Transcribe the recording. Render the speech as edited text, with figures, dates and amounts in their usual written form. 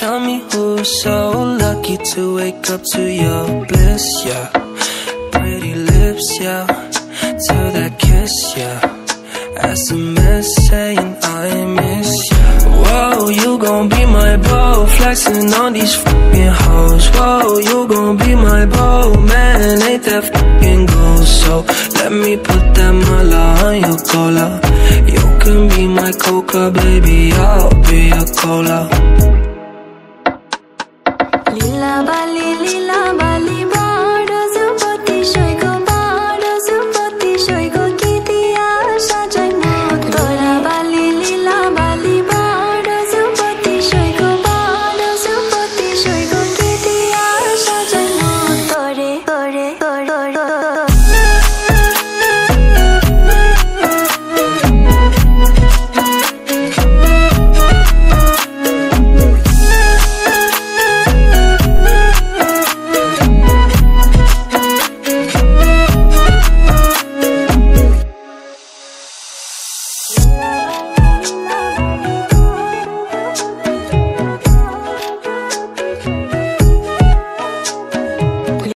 Tell me who's so lucky to wake up to your bliss, yeah. Pretty lips, yeah. To that kiss, yeah. SMS saying I miss ya. Whoa, you gon' be my beau, flexing on these fucking hoes. Whoa, you gon' be my beau, man, ain't that fucking gold. So let me put that mala on your cola. You can be my coca, baby, I'll be your cola. Lila Bali